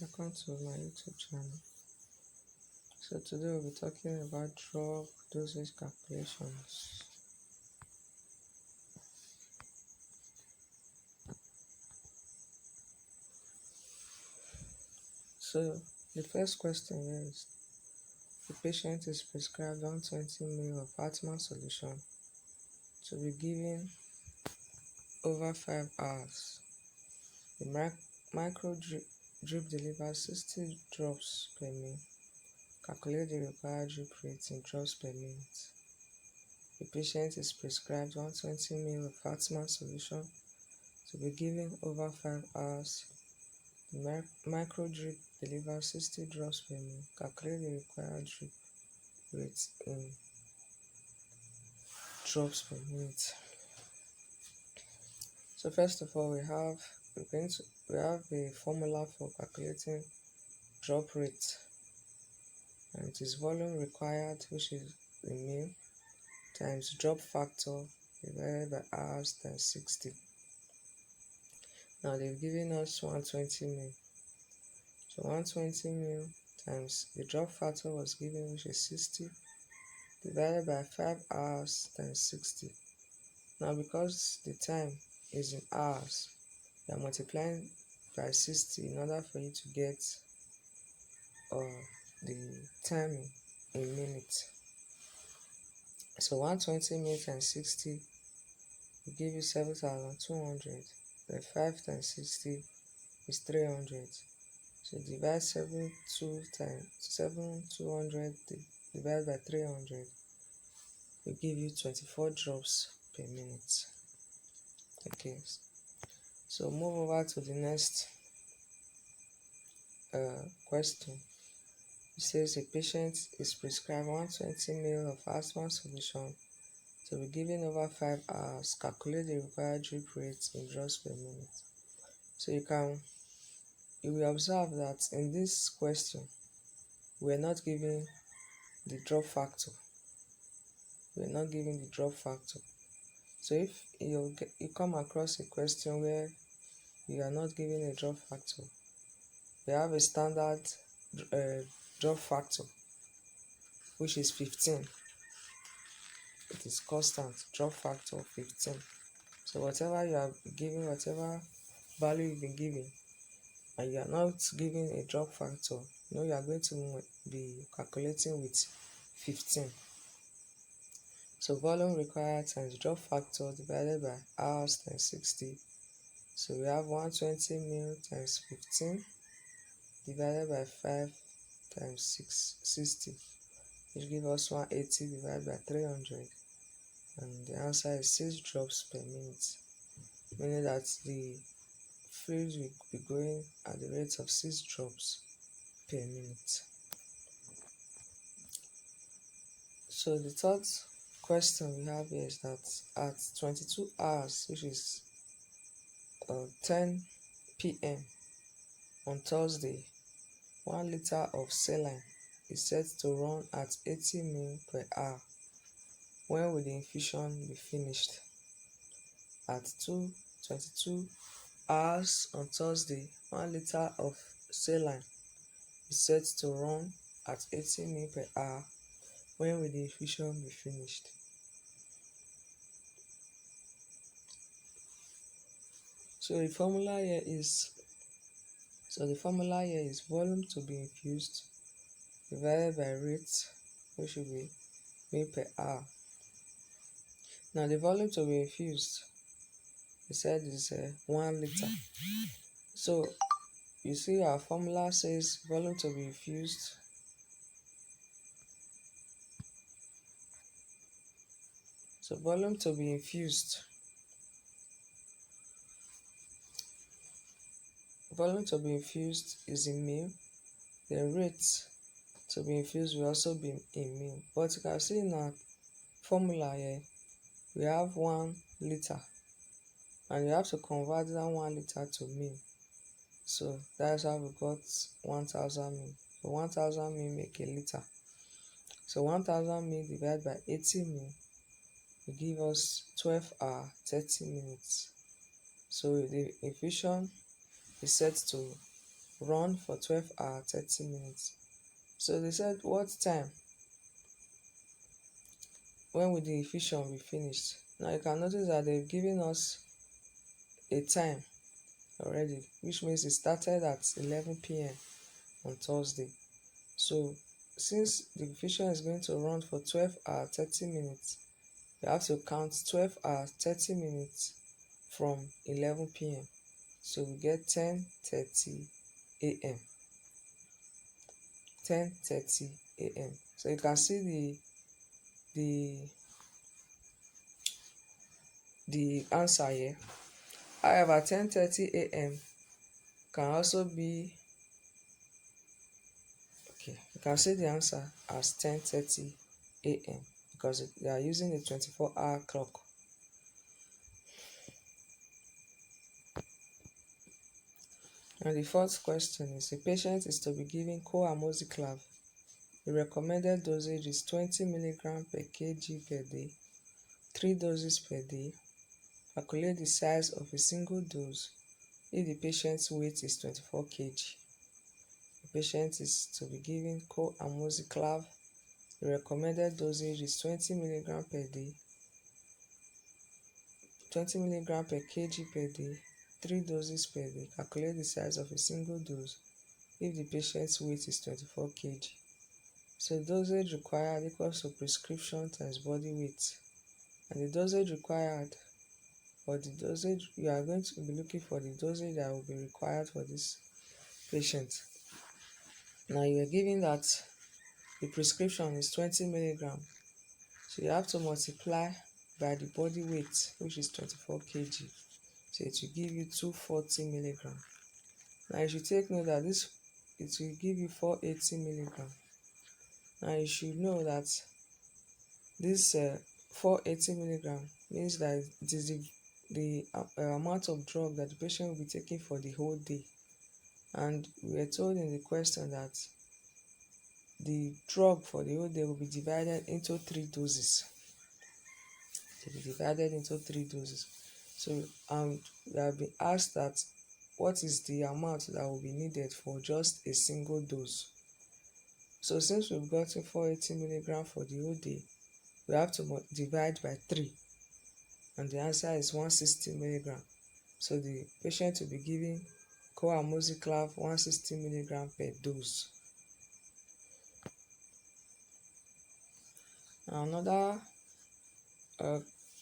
Welcome to my YouTube channel. So today we'll be talking about drug dosage calculations. So the first question here is, the patient is prescribed 120 ml of Atman solution to be given over 5 hours. The micro drip delivers 60 drops per minute. Calculate the required drip rate in drops per minute. The patient is prescribed 120 ml of Atman solution to be given over 5 hours. The micro drip delivers 60 drops per minute. Calculate the required drip rate in drops per minute. So first of all, we have a formula for calculating drop rate, and it is volume required, which is the mean, times drop factor divided by hours times 60. Now they've given us 120 mil. So 120 mil times the drop factor was given, which is 60, divided by 5 hours times 60. Now because the time is in hours, you are multiplying by 60 in order for you to get the time in minutes. So 120 mil times 60 will give you 7,200. Then 5 times 60 is 300. So divide 7,200 divided by 300 will give you 24 drops per minute. Okay, so move over to the next question. It says a patient is prescribed 120 ml of asthma solution to be given over 5 hours. Calculate the required drip rate in drops per minute. So you will observe that in this question we are not giving the drop factor. We are not giving the drop factor. So if you come across a question where you are not giving a drop factor, we have a standard drop factor, which is 15. It is constant drop factor of 15. So whatever you are giving, whatever value you've been giving, and you are not giving a drop factor, you are going to be calculating with 15. So volume required times drop factor divided by hours times 60. So we have 120 mil times 15 divided by 5 times 60, which gives us 180 divided by 300. And the answer is 6 drops per minute, meaning that the fluid will be going at the rate of 6 drops per minute. So the third question we have here is that at 22 hours, which is 10 p.m. on Thursday, 1 liter of saline is set to run at 80 ml per hour. When will the infusion be finished? At 22 hours on Thursday, 1 liter of saline is set to run at 80 ml per hour. When will the infusion be finished? So the formula here is volume to be infused divided by rate, which will be ml per hour. Now the volume to be infused, we said, is 1 liter. So you see our formula says volume to be infused volume to be infused is in mil. The rate to be infused will also be in mil. But you can see in our formula here, we have 1 liter, and you have to convert that 1 liter to mil. So that's how we got 1000 mil. So 1000 mil make a liter. So 1000 mil divided by 80 mil will give us 12 hours 30 minutes. So the infusion is set to run for 12 hours 30 minutes. So they said what time when will the fission be finished? Now you can notice that they've given us a time already, which means it started at 11 p.m. on Thursday. So since the fission is going to run for 12 hours 30 minutes, you have to count 12 hours 30 minutes from 11 p.m. So we get 10:30 a.m. 10:30 a.m. So you can see the answer here. However, 10:30 a.m. can also be, okay, you can see the answer as 10:30 a.m. because they are using a 24-hour clock. And the fourth question is, a patient is to be given coamoxiclav. The recommended dosage is 20 milligram per kg per day, 3 doses per day. Calculate the size of a single dose if the patient's weight is 24 kg. The patient is to be given coamoxiclav. The recommended dosage is 20 milligram per day, 20 milligram per kg per day, 3 doses per day. Calculate the size of a single dose if the patient's weight is 24 kg. So dosage required equals to prescription times body weight. And the dosage required, or the dosage you are going to be looking for, the dosage that will be required for this patient. Now you are given that the prescription is 20 milligram. So you have to multiply by the body weight, which is 24 kg. So it will give you 240 milligram. Now you should take note that it will give you 480 milligram. Now you should know that this 480 milligram means that it is the amount of drug that the patient will be taking for the whole day. And we were told in the question that the drug for the whole day will be divided into 3 doses. To be divided into 3 doses. So we have been asked that what is the amount that will be needed for just a single dose. So since we've gotten 480 milligram for the whole day, we have to divide by 3, and the answer is 160 milligram. So the patient will be given coamoxiclav 160 milligram per dose. Another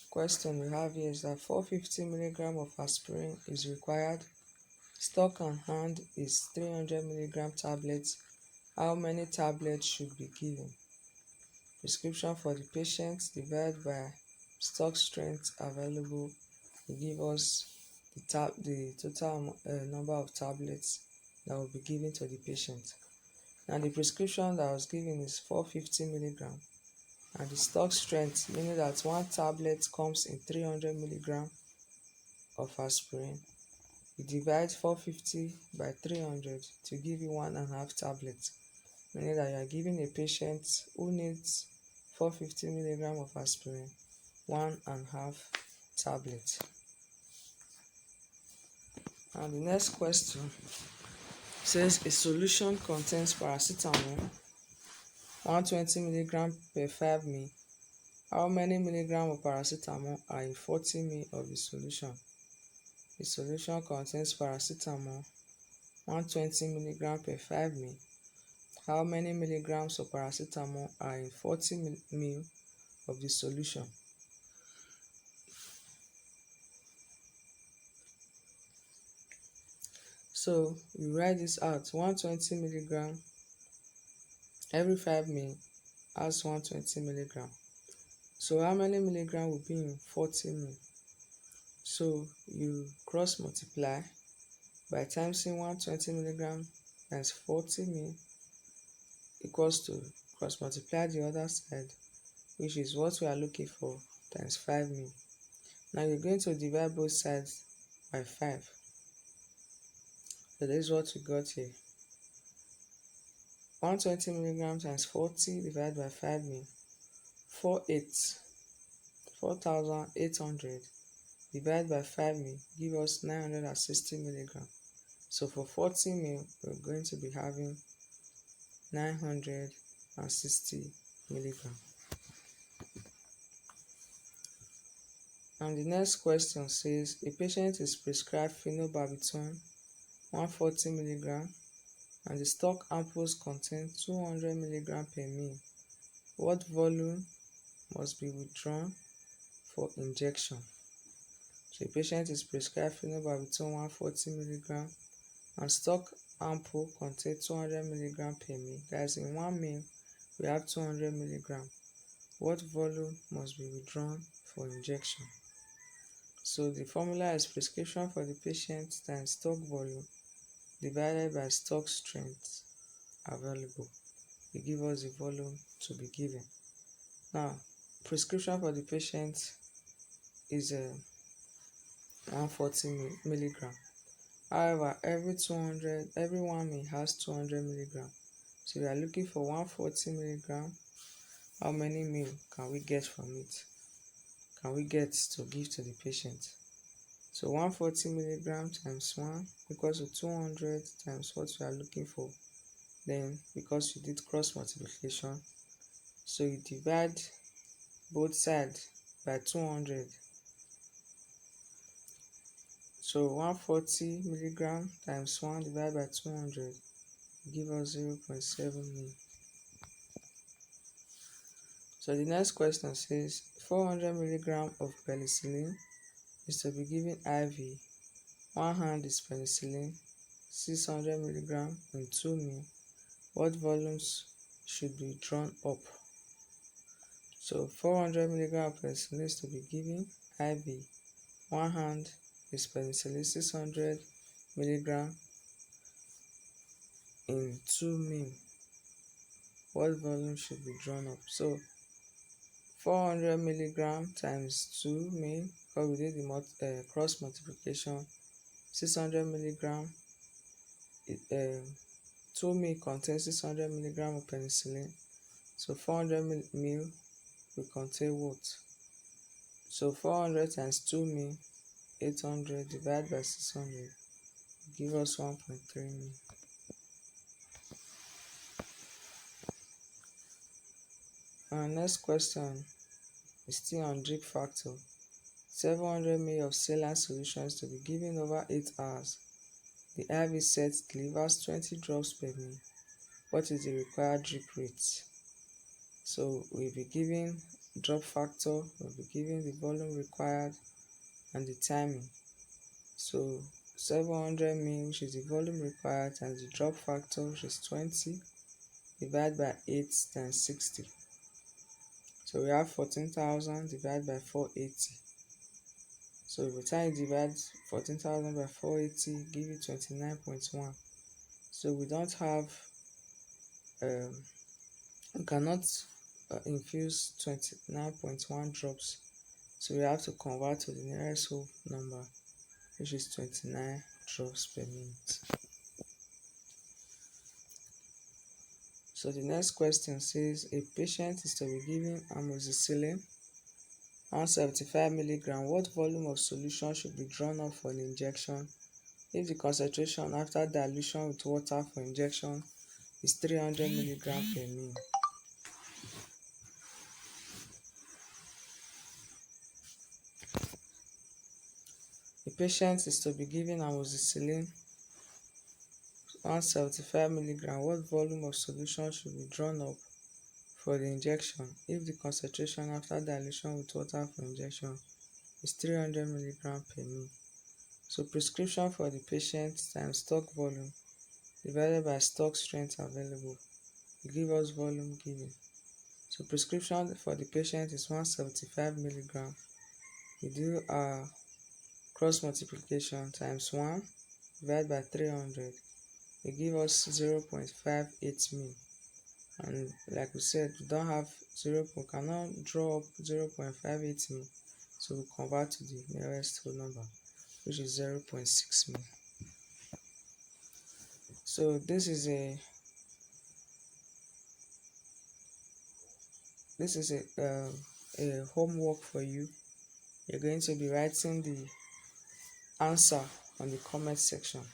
question we have here is that 450 milligram of aspirin is required. Stock on hand is 300 milligram tablets. How many tablets should be given? Prescription for the patient divided by stock strength available will give us the total number of tablets that will be given to the patient. Now the prescription that was given is 450 milligram, and the stock strength, meaning that one tablet comes in 300 milligram of aspirin. You divide 450 by 300 to give you 1.5 tablets, meaning that you are giving a patient who needs 450 milligram of aspirin 1.5 tablets. And the next question says a solution contains paracetamol 120 milligram per 5 ml. How many milligram of paracetamol are in 40 ml of the solution? The solution contains paracetamol 120 milligram per 5 ml. How many milligrams of paracetamol are in 40 ml of the solution? So we write this out. 120 milligram every 5 ml has 120 milligram. So how many milligram will be in 40 ml? So you cross multiply by timesing 120 milligram times 40 ml equals to cross multiply the other side, which is what we are looking for, times 5 ml. Now you're going to divide both sides by 5. So this is what we got here. 120 milligram times 40 divided by 5 ml. 4,800 divided by 5 ml give us 960 milligram. So for 40 mil, we're going to be having 960 milligram. And the next question says a patient is prescribed phenobarbital 140 milligram and the stock ampoules contain 200 milligram per ml. What volume must be withdrawn for injection? So a patient is prescribed phenobarbital 140 milligram and stock ampoule contain 200 milligram per ml. That is, in 1 ml we have 200 milligram. What volume must be withdrawn for injection? So the formula is prescription for the patient times stock volume divided by stock strength available. It gives us the volume to be given. Now, prescription for the patient is 140 milligram. However, every 1 ml has 200 milligram. So we are looking for 140 milligram. How many ml can we get from it? Can we get to give to the patient? So 140 milligram times 1 equals to 200 times what we are looking for. Then, because you did cross multiplication, so you divide both sides by 200. So 140 milligram times 1 divided by 200 give us 0.7 ml. So the next question says 400 milligram of penicillin is to be given IV. One hand is penicillin, 600 milligram in 2 ml. What volumes should be drawn up? So 400 milligram of penicillin is to be given IV. One hand is penicillin, 600 milligram in 2 ml. What volume should be drawn up? So 400 milligram times 2 ml, because we did the cross multiplication. 600 milligram, 2 ml contains 600 milligram of penicillin. So 400 ml will contain what? So 400 times 2 ml, 800 divided by 600 give us 1.3 ml. Our next question is still on drip factor. 700 ml of saline solution is to be given over 8 hours. The IV set delivers 20 drops per ml. What is the required drip rate? So we'll be giving drop factor, we'll be giving the volume required and the timing. So 700 ml, which is the volume required, times the drop factor, which is 20, divided by 8 times 60. So we have 14,000 divided by 480. So by the time you divide 14,000 by 480, give you 29.1. So we don't have, we cannot infuse 29.1 drops. So we have to convert to the nearest whole number, which is 29 drops per minute. So the next question says a patient is to be given amoxicillin 175 milligram. What volume of solution should be drawn up for an injection if the concentration after dilution with water for injection is 300 milligram per ml? The patient is to be given amoxicillin 175 milligram. What volume of solution should be drawn up for the injection if the concentration after dilution with water for injection is 300 milligram per ml? So prescription for the patient times stock volume divided by stock strength available will give us volume given. So prescription for the patient is 175 milligram. We do our cross multiplication times 1 divided by 300. It gives us 0.58 ml. And like we said, we don't have we cannot draw up 0.58 ml. So we convert to the nearest whole number, which is 0.6 ml. So this is a homework for you. You're going to be writing the answer on the comment section.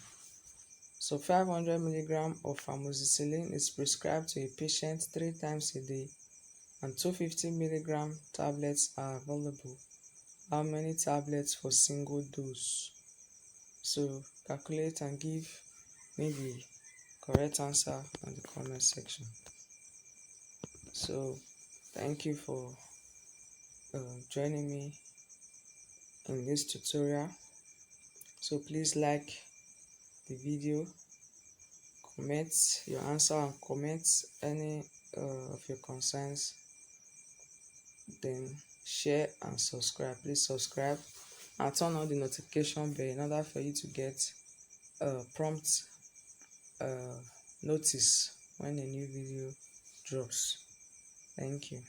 So 500 milligram of amoxicillin is prescribed to a patient 3 times a day, and 250 milligram tablets are available. How many tablets for single dose? So calculate and give me the correct answer in the comment section. So thank you for joining me in this tutorial. So please like the video, comment your answer, and comment any of your concerns, then share and subscribe. Please subscribe and turn on the notification bell in order for you to get prompt notice when a new video drops. Thank you.